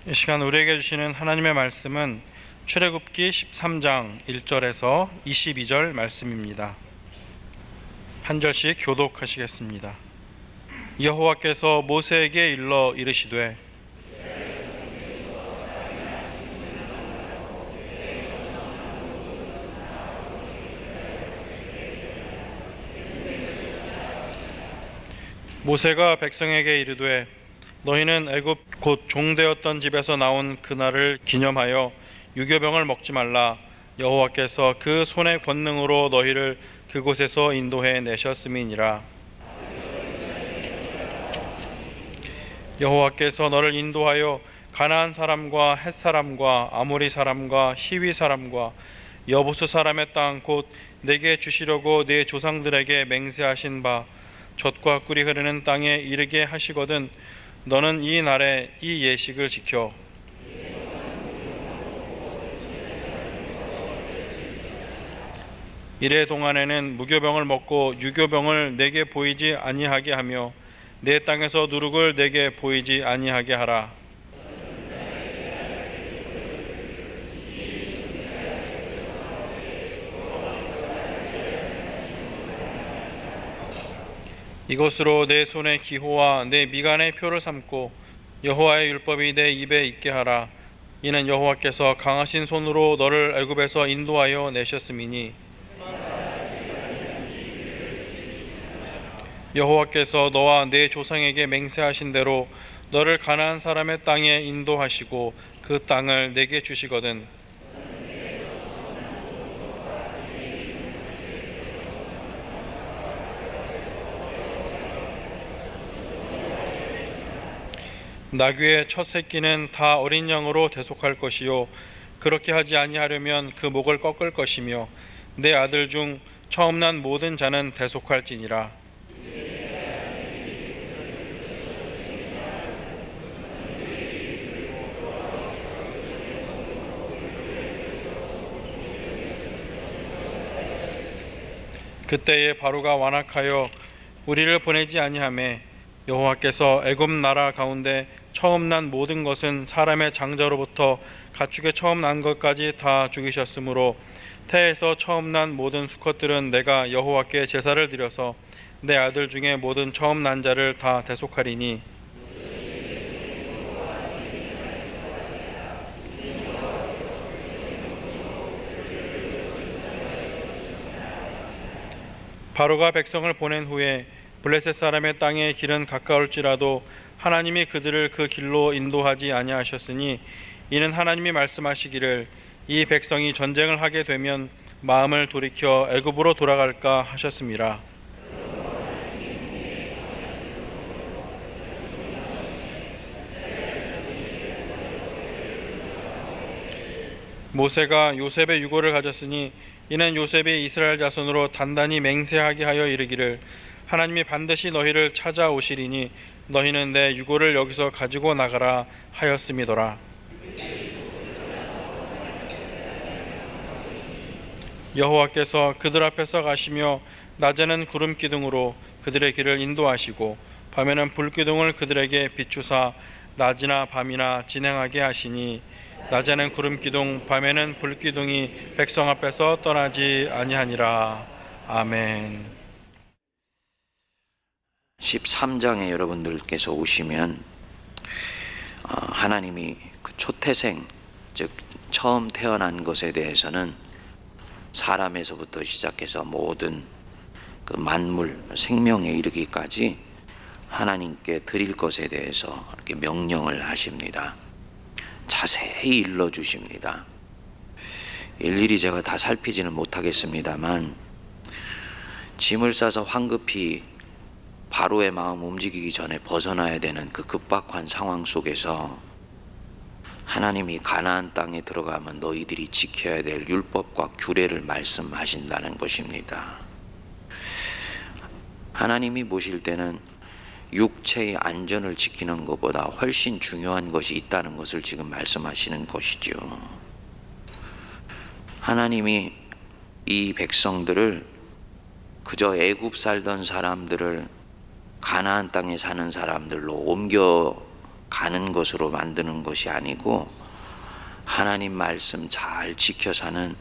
이 시간 우리에게 주시는 하나님의 말씀은 출애굽기 13장 1절에서 22절 말씀입니다. 한 절씩 교독하시겠습니다. 여호와께서 모세에게 일러 이르시되 모세가 백성에게 이르되 너희는 애굽 곧 종되었던 집에서 나온 그날을 기념하여 유교병을 먹지 말라. 여호와께서 그 손의 권능으로 너희를 그곳에서 인도해 내셨음이니라. 여호와께서 너를 인도하여 가나안 사람과 헷 사람과 아모리 사람과 히위 사람과 여부스 사람의 땅 곧 내게 주시려고 네 조상들에게 맹세하신 바 젖과 꿀이 흐르는 땅에 이르게 하시거든 너는 이 날에 이 예식을 지켜 이래 동안에는 무교병을 먹고 유교병을 내게 보이지 아니하게 하며 내 땅에서 누룩을 내게 보이지 아니하게 하라. 이것으로 내 손의 기호와 내 미간의 표를 삼고 여호와의 율법이 내 입에 있게 하라. 이는 여호와께서 강하신 손으로 너를 애굽에서 인도하여 내셨음이니 여호와께서 너와 내 조상에게 맹세하신 대로 너를 가나안 사람의 땅에 인도하시고 그 땅을 내게 주시거든 나귀의 첫 새끼는 다 어린 양으로 대속할 것이요 그렇게 하지 아니하려면 그 목을 꺾을 것이며 내 아들 중 처음 난 모든 자는 대속할지니라. 그때에 바로가 완악하여 우리를 보내지 아니하매 여호와께서 애굽 나라 가운데 처음 난 모든 것은 사람의 장자로부터 가축의 처음 난 것까지 다 죽이셨으므로 태에서 처음 난 모든 수컷들은 내가 여호와께 제사를 드려서 내 아들 중에 모든 처음 난 자를 다 대속하리니 바로가 백성을 보낸 후에 블레셋 사람의 땅의 길은 가까울지라도 하나님이 그들을 그 길로 인도하지 아니하셨으니 이는 하나님이 말씀하시기를 이 백성이 전쟁을 하게 되면 마음을 돌이켜 애굽으로 돌아갈까 하셨습니다. 모세가 요셉의 유고를 가졌으니 이는 요셉이 이스라엘 자손으로 단단히 맹세하게 하여 이르기를 하나님이 반드시 너희를 찾아오시리니 너희는 내 유고를 여기서 가지고 나가라 하였음이더라. 여호와께서 그들 앞에서 가시며 낮에는 구름 기둥으로 그들의 길을 인도하시고 밤에는 불 기둥을 그들에게 비추사 낮이나 밤이나 진행하게 하시니 낮에는 구름 기둥 밤에는 불 기둥이 백성 앞에서 떠나지 아니하니라. 아멘. 13장에 여러분들께서 오시면 하나님이 그 초태생 즉 처음 태어난 것에 대해서는 사람에서부터 시작해서 모든 그 만물 생명에 이르기까지 하나님께 드릴 것에 대해서 이렇게 명령을 하십니다. 자세히 일러주십니다. 일일이 제가 다 살피지는 못하겠습니다만 짐을 싸서 황급히 바로의 마음 움직이기 전에 벗어나야 되는 그 급박한 상황 속에서 하나님이 가나안 땅에 들어가면 너희들이 지켜야 될 율법과 규례를 말씀하신다는 것입니다. 하나님이 보실 때는 육체의 안전을 지키는 것보다 훨씬 중요한 것이 있다는 것을 지금 말씀하시는 것이죠. 하나님이 이 백성들을 그저 애굽 살던 사람들을 가나안 땅에 사는 사람들로 옮겨 가는 것으로 만드는 것이 아니고 하나님 말씀 잘 지켜 사는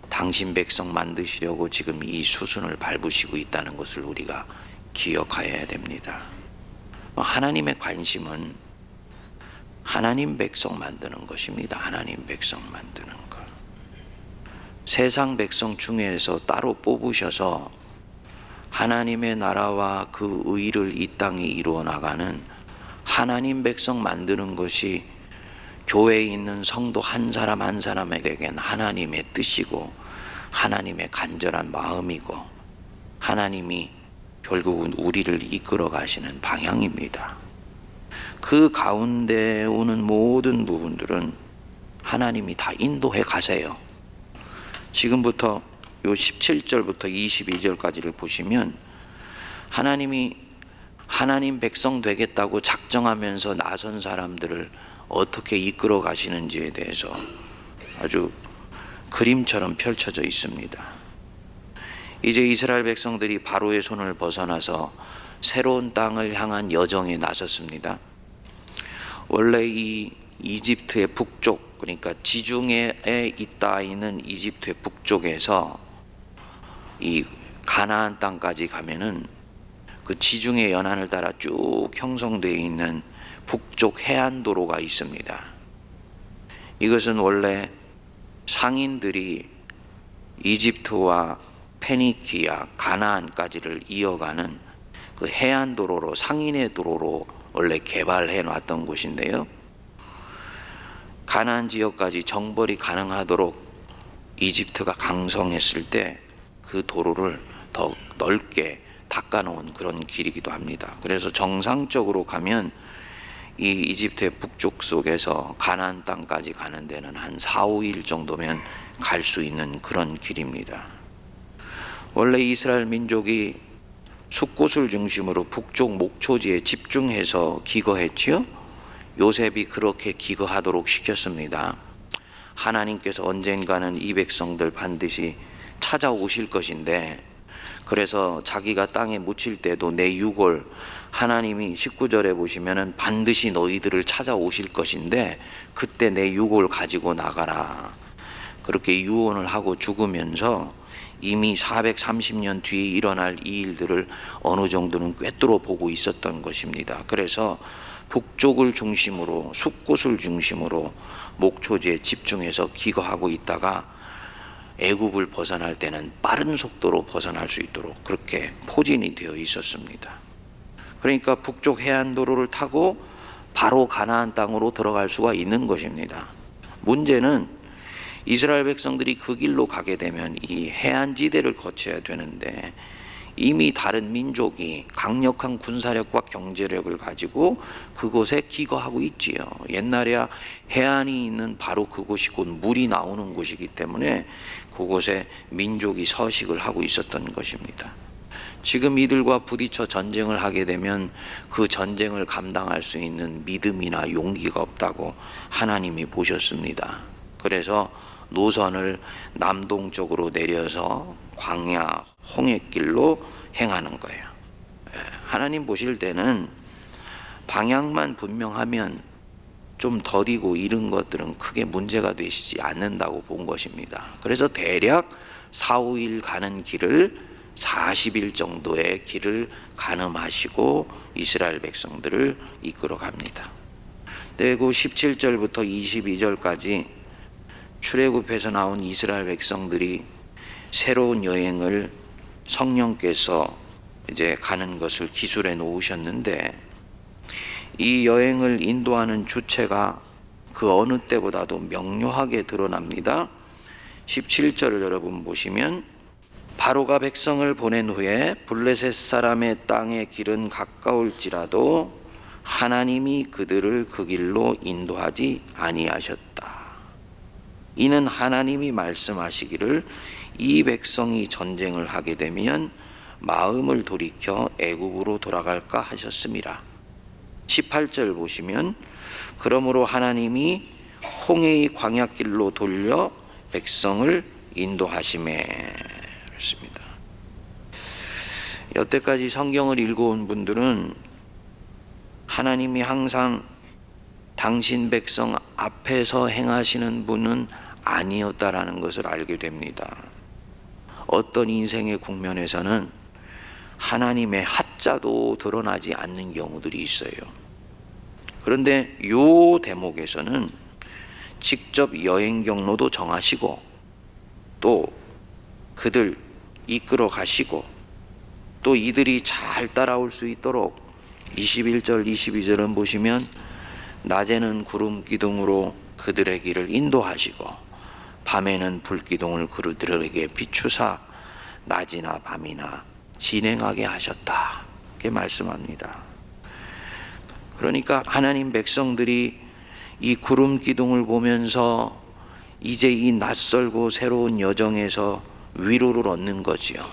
당신 백성 만드시려고 지금 이 수순을 밟으시고 있다는 것을 우리가 기억해야 됩니다. 하나님의 관심은 하나님 백성 만드는 것입니다. 하나님 백성 만드는 것. 세상 백성 중에서 따로 뽑으셔서 하나님의 나라와 그 의를 이 땅에 이루어 나가는 하나님 백성 만드는 것이 교회에 있는 성도 한 사람 한 사람에게는 하나님의 뜻이고 하나님의 간절한 마음이고 하나님이 결국은 우리를 이끌어 가시는 방향입니다. 그 가운데 오는 모든 부분들은 하나님이 다 인도해 가세요. 지금부터 요 17절부터 22절까지를 보시면 하나님이 하나님 백성 되겠다고 작정하면서 나선 사람들을 어떻게 이끌어 가시는지에 대해서 아주 그림처럼 펼쳐져 있습니다. 이제 이스라엘 백성들이 바로의 손을 벗어나서 새로운 땅을 향한 여정에 나섰습니다. 원래 이 이집트의 북쪽, 그러니까 지중해에 있다 있는 이집트의 북쪽에서 이 가나안 땅까지 가면은 그 지중해 연안을 따라 쭉 형성되어 있는 북쪽 해안도로가 있습니다. 이것은 원래 상인들이 이집트와 페니키아, 가나안까지를 이어가는 그 해안도로로 상인의 도로로 원래 개발해 놨던 곳인데요. 가나안 지역까지 정벌이 가능하도록 이집트가 강성했을 때 그 도로를 더 넓게 닦아놓은 그런 길이기도 합니다. 그래서 정상적으로 가면 이 이집트의 북쪽 속에서 가나안 땅까지 가는 데는 한 4, 5일 정도면 갈 수 있는 그런 길입니다. 원래 이스라엘 민족이 숫곳을 중심으로 북쪽 목초지에 집중해서 기거했지요. 요셉이 그렇게 기거하도록 시켰습니다. 하나님께서 언젠가는 이 백성들 반드시 찾아오실 것인데, 그래서 자기가 땅에 묻힐 때도 내 유골, 하나님이 19절에 보시면은 반드시 너희들을 찾아오실 것인데 그때 내 유골 가지고 나가라, 그렇게 유언을 하고 죽으면서 이미 430년 뒤에 일어날 이 일들을 어느 정도는 꿰뚫어 보고 있었던 것입니다. 그래서 북쪽을 중심으로, 숲곳을 중심으로 목초지에 집중해서 기거하고 있다가 애굽을 벗어날 때는 빠른 속도로 벗어날 수 있도록 그렇게 포진이 되어 있었습니다. 그러니까 북쪽 해안도로를 타고 바로 가나안 땅으로 들어갈 수가 있는 것입니다. 문제는 이스라엘 백성들이 그 길로 가게 되면 이 해안지대를 거쳐야 되는데 이미 다른 민족이 강력한 군사력과 경제력을 가지고 그곳에 기거하고 있지요. 옛날에야 해안이 있는 바로 그곳이 곧 물이 나오는 곳이기 때문에 그곳에 민족이 서식을 하고 있었던 것입니다. 지금 이들과 부딪혀 전쟁을 하게 되면 그 전쟁을 감당할 수 있는 믿음이나 용기가 없다고 하나님이 보셨습니다. 그래서 노선을 남동쪽으로 내려서 광야 홍해길로 행하는 거예요. 하나님 보실 때는 방향만 분명하면 좀 더디고 이런 것들은 크게 문제가 되시지 않는다고 본 것입니다. 그래서 대략 4, 5일 가는 길을 40일 정도의 길을 가늠하시고 이스라엘 백성들을 이끌어 갑니다. 그리고 17절부터 22절까지 출애굽에서 나온 이스라엘 백성들이 새로운 여행을 성령께서 이제 가는 것을 기술해 놓으셨는데, 이 여행을 인도하는 주체가 그 어느 때보다도 명료하게 드러납니다. 17절을 여러분 보시면, 바로가 백성을 보낸 후에 블레셋 사람의 땅의 길은 가까울지라도 하나님이 그들을 그 길로 인도하지 아니하셨다. 이는 하나님이 말씀하시기를 이 백성이 전쟁을 하게 되면 마음을 돌이켜 애굽으로 돌아갈까 하셨음이라. 18절 보시면, 그러므로 하나님이 홍해의 광야길로 돌려 백성을 인도하시매 그렇습니다. 여태까지 성경을 읽어온 분들은 하나님이 항상 당신 백성 앞에서 행하시는 분은 아니었다라는 것을 알게 됩니다. 어떤 인생의 국면에서는 하나님의 하자도 드러나지 않는 경우들이 있어요. 그런데 이 대목에서는 직접 여행 경로도 정하시고 또 그들 이끌어 가시고 또 이들이 잘 따라올 수 있도록 21절 22절은 보시면 낮에는 구름 기둥으로 그들의 길을 인도하시고 밤에는 불 기둥을 그들에게 비추사 낮이나 밤이나 진행하게 하셨다. 이렇게 말씀합니다. 그러니까 하나님 백성들이 이 구름 기둥을 보면서 이제 이 낯설고 새로운 여정에서 위로를 얻는 거지요.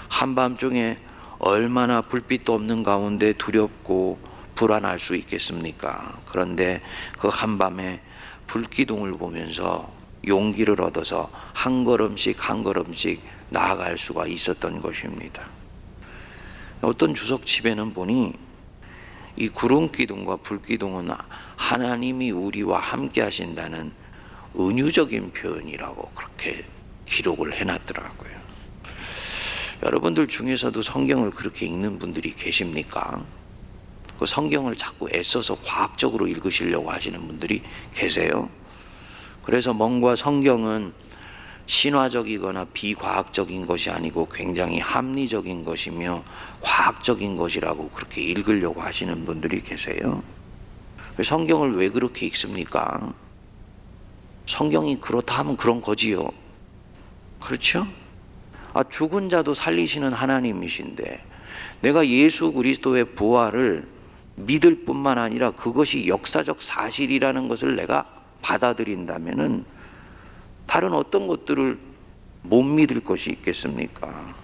한밤중에 얼마나 불빛도 없는 가운데 두렵고 불안할 수 있겠습니까? 그런데 그 한밤에 불기둥을 보면서 용기를 얻어서 한 걸음씩 한 걸음씩 나아갈 수가 있었던 것입니다. 어떤 주석집에는 보니 이 구름기둥과 불기둥은 하나님이 우리와 함께 하신다는 은유적인 표현이라고 그렇게 기록을 해놨더라고요. 여러분들 중에서도 성경을 그렇게 읽는 분들이 계십니까? 그 성경을 자꾸 애써서 과학적으로 읽으시려고 하시는 분들이 계세요. 그래서 뭔가 성경은 신화적이거나 비과학적인 것이 아니고 굉장히 합리적인 것이며 과학적인 것이라고 그렇게 읽으려고 하시는 분들이 계세요. 성경을 왜 그렇게 읽습니까? 성경이 그렇다 하면 그런 거지요. 그렇죠? 죽은 자도 살리시는 하나님이신데 내가 예수 그리스도의 부활을 믿을 뿐만 아니라 그것이 역사적 사실이라는 것을 내가 받아들인다면은 다른 어떤 것들을 못 믿을 것이 있겠습니까?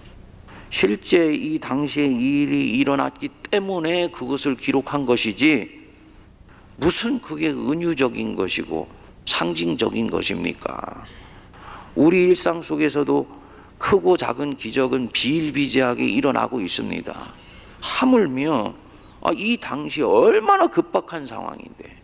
실제 이 당시에 이 일이 일어났기 때문에 그것을 기록한 것이지 무슨 그게 은유적인 것이고 상징적인 것입니까? 우리 일상 속에서도 크고 작은 기적은 비일비재하게 일어나고 있습니다. 하물며 이 당시 얼마나 급박한 상황인데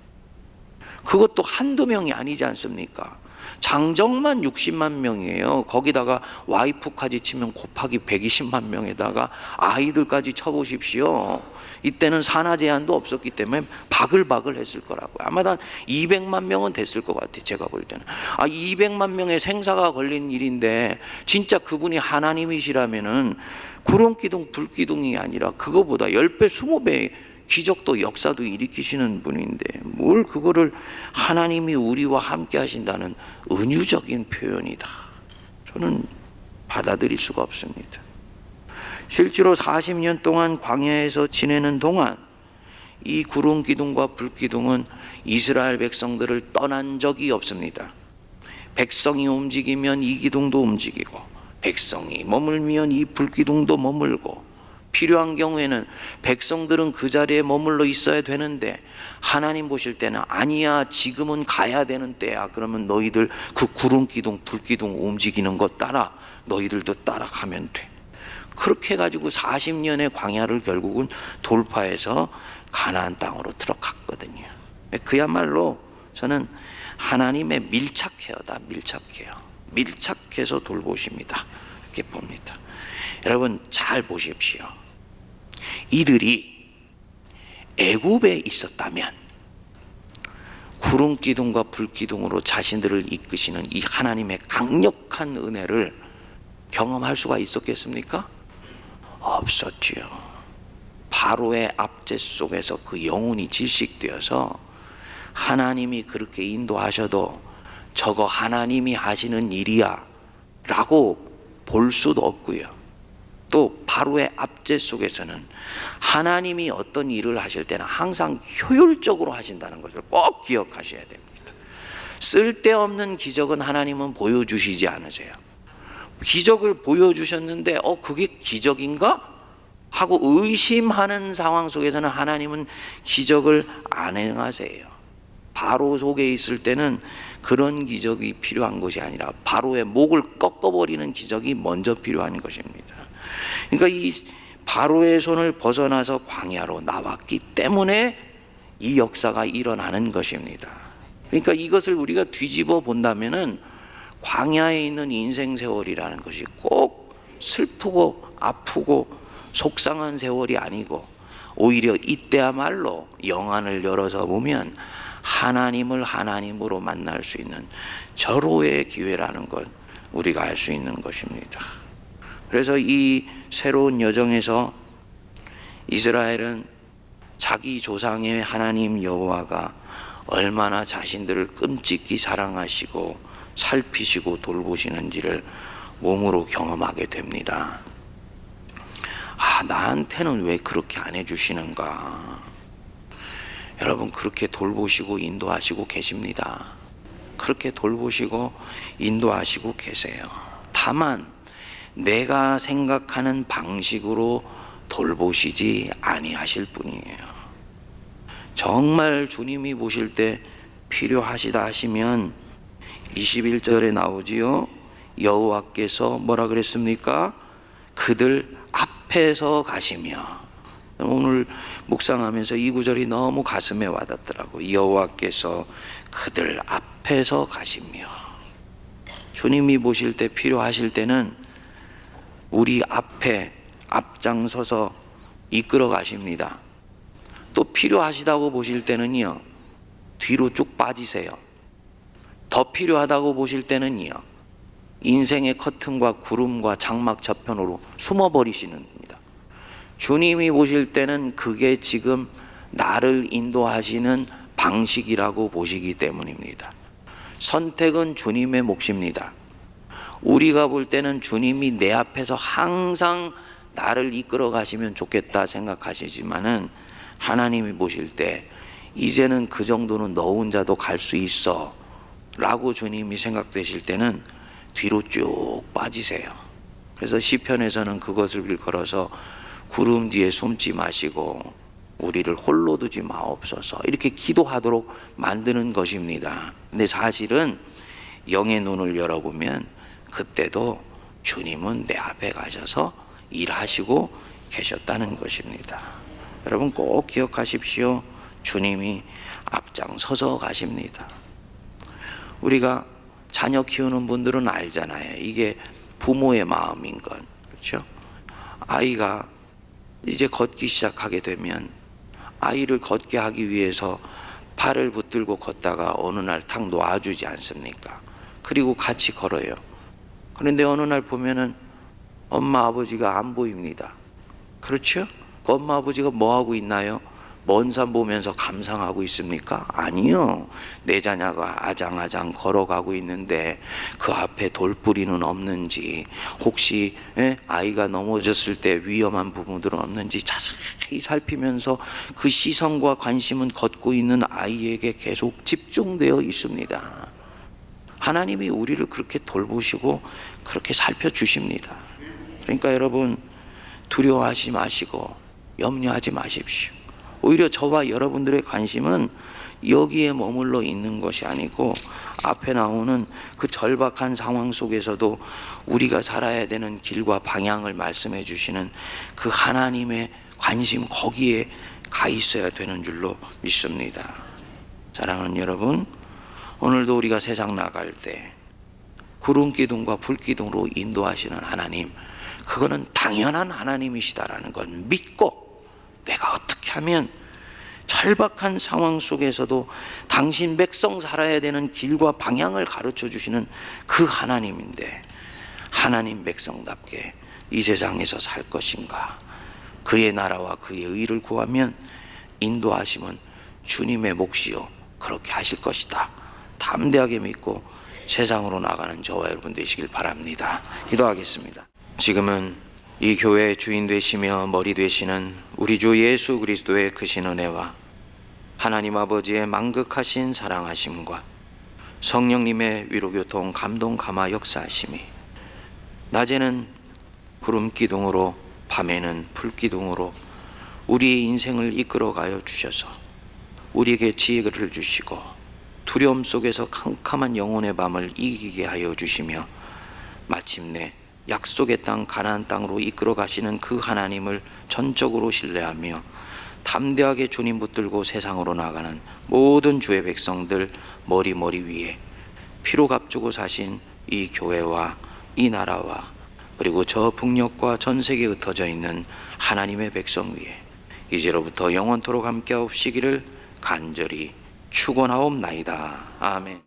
그것도 한두 명이 아니지 않습니까? 장정만 60만 명이에요. 거기다가 와이프까지 치면 곱하기 120만 명에다가 아이들까지 쳐보십시오. 이때는 산하 제한도 없었기 때문에 바글바글 했을 거라고요. 아마 한 200만 명은 됐을 것 같아요. 제가 볼 때는 200만 명의 생사가 걸린 일인데 진짜 그분이 하나님이시라면은 구름기둥 불기둥이 아니라 그거보다 10배 20배의 기적도 역사도 일으키시는 분인데 뭘 그거를 하나님이 우리와 함께 하신다는 은유적인 표현이다. 저는 받아들일 수가 없습니다. 실제로 40년 동안 광야에서 지내는 동안 이 구름 기둥과 불 기둥은 이스라엘 백성들을 떠난 적이 없습니다. 백성이 움직이면 이 기둥도 움직이고 백성이 머물면 이 불 기둥도 머물고 필요한 경우에는 백성들은 그 자리에 머물러 있어야 되는데 하나님 보실 때는 아니야 지금은 가야 되는 때야. 그러면 너희들 그 구름 기둥 불 기둥 움직이는 것 따라 너희들도 따라가면 돼. 그렇게 해가지고 40년의 광야를 결국은 돌파해서 가나안 땅으로 들어갔거든요. 그야말로 저는 하나님의 밀착해요다. 밀착해서 돌보십니다. 이렇게 봅니다. 여러분 잘 보십시오. 이들이 애굽에 있었다면 구름 기둥과 불 기둥으로 자신들을 이끄시는 이 하나님의 강력한 은혜를 경험할 수가 있었겠습니까? 없었지요. 바로의 압제 속에서 그 영혼이 질식되어서 하나님이 그렇게 인도하셔도 저거 하나님이 하시는 일이야 라고 볼 수도 없고요. 또 바로의 압제 속에서는 하나님이 어떤 일을 하실 때는 항상 효율적으로 하신다는 것을 꼭 기억하셔야 됩니다. 쓸데없는 기적은 하나님은 보여주시지 않으세요. 기적을 보여주셨는데 그게 기적인가? 하고 의심하는 상황 속에서는 하나님은 기적을 안 행하세요. 바로 속에 있을 때는 그런 기적이 필요한 것이 아니라 바로의 목을 꺾어버리는 기적이 먼저 필요한 것입니다. 그러니까 이 바로의 손을 벗어나서 광야로 나왔기 때문에 이 역사가 일어나는 것입니다. 그러니까 이것을 우리가 뒤집어 본다면은 광야에 있는 인생 세월이라는 것이 꼭 슬프고 아프고 속상한 세월이 아니고 오히려 이때야말로 영안을 열어서 보면 하나님을 하나님으로 만날 수 있는 절호의 기회라는 걸 우리가 알 수 있는 것입니다. 그래서 이 새로운 여정에서 이스라엘은 자기 조상의 하나님 여호와가 얼마나 자신들을 끔찍히 사랑하시고 살피시고 돌보시는지를 몸으로 경험하게 됩니다. 아, 나한테는 왜 그렇게 안 해주시는가? 여러분, 그렇게 돌보시고 인도하시고 계십니다. 그렇게 돌보시고 인도하시고 계세요. 다만 내가 생각하는 방식으로 돌보시지 아니하실 뿐이에요. 정말 주님이 보실 때 필요하시다 하시면 21절에 나오지요. 여호와께서 뭐라 그랬습니까? 그들 앞에서 가시며. 오늘 묵상하면서 이 구절이 너무 가슴에 와닿더라고요. 여호와께서 그들 앞에서 가시며. 주님이 보실 때 필요하실 때는 우리 앞에 앞장서서 이끌어 가십니다. 또 필요하시다고 보실 때는요, 뒤로 쭉 빠지세요. 더 필요하다고 보실 때는요, 인생의 커튼과 구름과 장막 저편으로 숨어버리시는 겁니다. 주님이 보실 때는 그게 지금 나를 인도하시는 방식이라고 보시기 때문입니다. 선택은 주님의 몫입니다. 우리가 볼 때는 주님이 내 앞에서 항상 나를 이끌어 가시면 좋겠다 생각하시지만은 하나님이 보실 때 이제는 그 정도는 너 혼자도 갈 수 있어 라고 주님이 생각되실 때는 뒤로 쭉 빠지세요. 그래서 시편에서는 그것을 일컬어서 구름 뒤에 숨지 마시고 우리를 홀로 두지 마옵소서 이렇게 기도하도록 만드는 것입니다. 근데 사실은 영의 눈을 열어보면 그때도 주님은 내 앞에 가셔서 일하시고 계셨다는 것입니다. 여러분 꼭 기억하십시오. 주님이 앞장서서 가십니다. 우리가 자녀 키우는 분들은 알잖아요. 이게 부모의 마음인 건. 그렇죠? 아이가 이제 걷기 시작하게 되면 아이를 걷게 하기 위해서 팔을 붙들고 걷다가 어느 날 탁 놔주지 않습니까? 그리고 같이 걸어요. 그런데 어느 날 보면은 엄마 아버지가 안 보입니다. 그렇죠? 엄마 아버지가 뭐 하고 있나요? 먼 산 보면서 감상하고 있습니까? 아니요. 내 자녀가 아장아장 걸어가고 있는데 그 앞에 돌뿌리는 없는지, 혹시 아이가 넘어졌을 때 위험한 부분들은 없는지 자세히 살피면서 그 시선과 관심은 걷고 있는 아이에게 계속 집중되어 있습니다. 하나님이 우리를 그렇게 돌보시고 그렇게 살펴주십니다. 그러니까 여러분 두려워하지 마시고 염려하지 마십시오. 오히려 저와 여러분들의 관심은 여기에 머물러 있는 것이 아니고 앞에 나오는 그 절박한 상황 속에서도 우리가 살아야 되는 길과 방향을 말씀해 주시는 그 하나님의 관심 거기에 가 있어야 되는 줄로 믿습니다. 사랑하는 여러분, 오늘도 우리가 세상 나갈 때 구름 기둥과 불 기둥으로 인도하시는 하나님, 그거는 당연한 하나님이시다라는 건 믿고 내가 어떻게 하면 절박한 상황 속에서도 당신 백성 살아야 되는 길과 방향을 가르쳐 주시는 그 하나님인데 하나님 백성답게 이 세상에서 살 것인가? 그의 나라와 그의 의를 구하면 인도하심은 주님의 몫이요 그렇게 하실 것이다. 담대하게 믿고 세상으로 나가는 저와 여러분 되시길 바랍니다. 기도하겠습니다. 지금은 이 교회의 주인 되시며 머리 되시는 우리 주 예수 그리스도의 크신 은혜와 하나님 아버지의 만극하신 사랑하심과 성령님의 위로교통 감동 감화 역사하심이 낮에는 구름 기둥으로 밤에는 불 기둥으로 우리의 인생을 이끌어가여 주셔서 우리에게 지혜를 주시고 두려움 속에서 캄캄한 영혼의 밤을 이기게 하여 주시며 마침내 약속의 땅 가나안 땅으로 이끌어 가시는 그 하나님을 전적으로 신뢰하며 담대하게 주님 붙들고 세상으로 나가는 모든 주의 백성들 머리 위에 피로 값주고 사신 이 교회와 이 나라와 그리고 저 북녘과 전 세계에 흩어져 있는 하나님의 백성 위에 이제로부터 영원토록 함께하옵시기를 간절히 축원하옵나이다. 아멘.